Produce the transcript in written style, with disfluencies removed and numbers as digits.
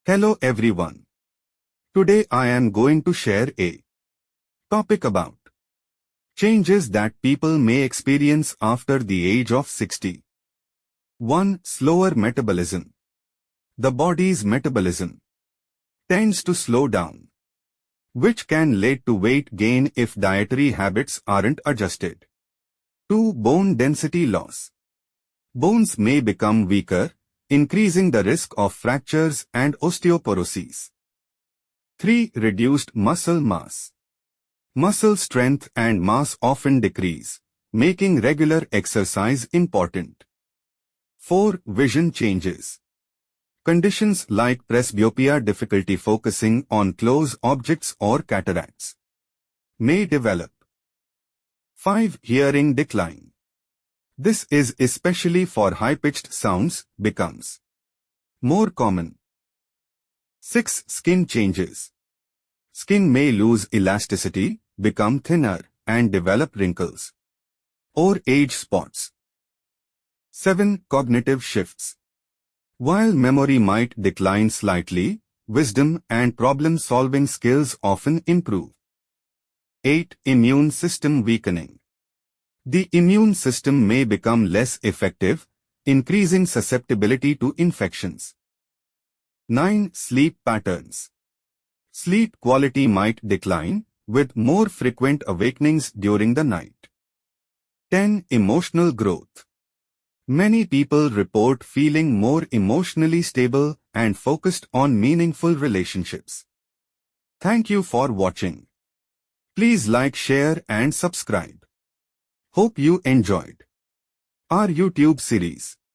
Hello everyone. Today I am going to share a topic about changes that people may experience after the age of 60. 1. Slower metabolism. The body's metabolism tends to slow down, which can lead to weight gain if dietary habits aren't adjusted. 2. Bone density loss. Bones may become weaker, increasing the risk of fractures and osteoporosis. 3. Reduced muscle mass. Muscle strength and mass often decrease, making regular exercise important. 4. Vision changes. Conditions like presbyopia, difficulty focusing on close objects, or cataracts may develop. 5. Hearing decline. This is especially for high-pitched sounds, becomes more common. 6. Skin changes. Skin may lose elasticity, become thinner, and develop wrinkles or age spots. 7. Cognitive shifts. While memory might decline slightly, wisdom and problem-solving skills often improve. 8. Immune system weakening. The immune system may become less effective, increasing susceptibility to infections. 9. Sleep patterns. Sleep quality might decline, with more frequent awakenings during the night. 10. Emotional growth. Many people report feeling more emotionally stable and focused on meaningful relationships. Thank you for watching. Please like, share, and subscribe. Hope you enjoyed our YouTube series.